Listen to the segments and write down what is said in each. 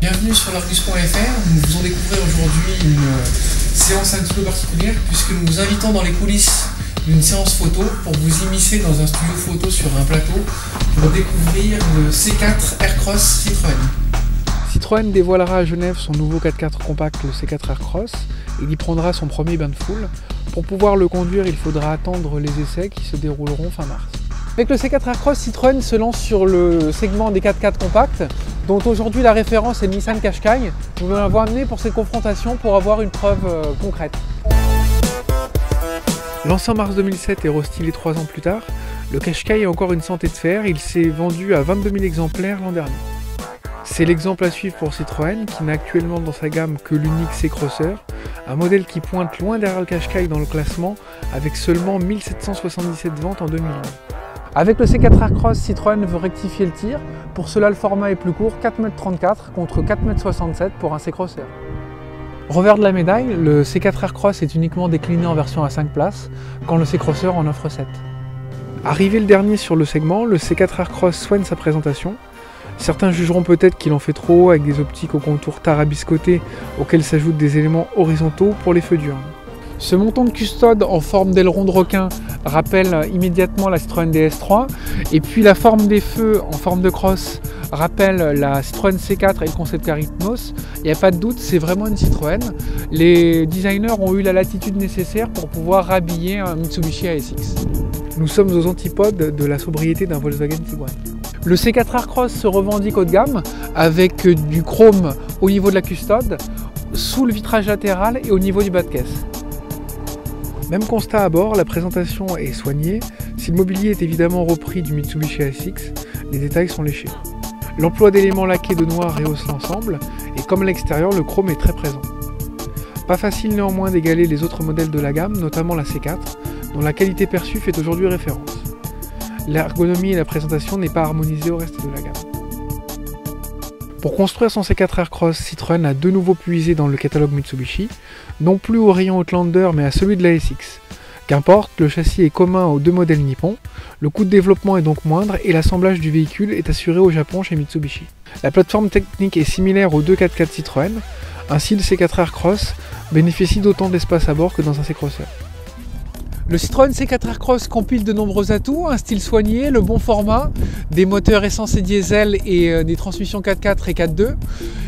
Bienvenue sur l'Argus.fr. Nous vous en découvrir aujourd'hui une séance un petit peu particulière puisque nous vous invitons dans les coulisses d'une séance photo pour vous immiscer dans un studio photo sur un plateau pour découvrir le C4 Aircross Citroën. Citroën dévoilera à Genève son nouveau 4x4 compact, le C4 Aircross. Il y prendra son premier bain de foule. Pour pouvoir le conduire, il faudra attendre les essais qui se dérouleront fin mars. Avec le C4 Aircross, Citroën se lance sur le segment des 4x4 compacts, dont aujourd'hui la référence est le Nissan Qashqai. Nous l'avons amené pour cette confrontation pour avoir une preuve concrète. Lancé en mars 2007 et restylé 3 ans plus tard, le Qashqai a encore une santé de fer. Il s'est vendu à 22 000 exemplaires l'an dernier. C'est l'exemple à suivre pour Citroën, qui n'a actuellement dans sa gamme que l'unique C-Crosser, un modèle qui pointe loin derrière le Qashqai dans le classement, avec seulement 1777 ventes en 2011. Avec le C4 Aircross, Citroën veut rectifier le tir. Pour cela, le format est plus court, 4,34 m contre 4,67 m pour un C-Crosser. Revers de la médaille, le C4 Aircross est uniquement décliné en version à 5 places, quand le C-Crosser en offre 7. Arrivé le dernier sur le segment, le C4 Aircross soigne sa présentation. Certains jugeront peut-être qu'il en fait trop haut avec des optiques au contour tarabiscoté auxquels s'ajoutent des éléments horizontaux pour les feux durs. Ce montant de custode en forme d'aileron de requin rappelle immédiatement la Citroën DS3, et puis la forme des feux en forme de crosse rappelle la Citroën C4 et le concept car Hypnos. Il n'y a pas de doute, c'est vraiment une Citroën. Les designers ont eu la latitude nécessaire pour pouvoir rhabiller un Mitsubishi ASX. Nous sommes aux antipodes de la sobriété d'un Volkswagen Tiguan. Le C4 Aircross se revendique haut de gamme avec du chrome au niveau de la custode, sous le vitrage latéral et au niveau du bas de caisse. Même constat à bord, la présentation est soignée. Si le mobilier est évidemment repris du Mitsubishi ASX, les détails sont léchés. L'emploi d'éléments laqués de noir rehausse l'ensemble, et comme à l'extérieur, le chrome est très présent. Pas facile néanmoins d'égaler les autres modèles de la gamme, notamment la C4, dont la qualité perçue fait aujourd'hui référence. L'ergonomie et la présentation n'est pas harmonisée au reste de la gamme. Pour construire son C4 Aircross, Citroën a de nouveau puisé dans le catalogue Mitsubishi, non plus au rayon Outlander mais à celui de la SX. Qu'importe, le châssis est commun aux deux modèles nippons, le coût de développement est donc moindre et l'assemblage du véhicule est assuré au Japon chez Mitsubishi. La plateforme technique est similaire aux deux 4x4 Citroën, ainsi le C4 Aircross bénéficie d'autant d'espace à bord que dans un C-Crosser. Le Citroën C4 Aircross compile de nombreux atouts, un style soigné, le bon format, des moteurs essence et diesel et des transmissions 4x4 et 4.2.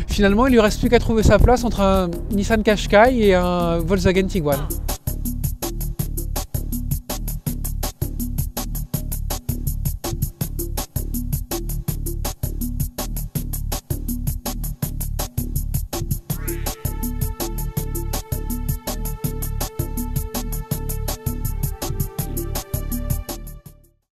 Finalement, il lui reste plus qu'à trouver sa place entre un Nissan Qashqai et un Volkswagen Tiguan.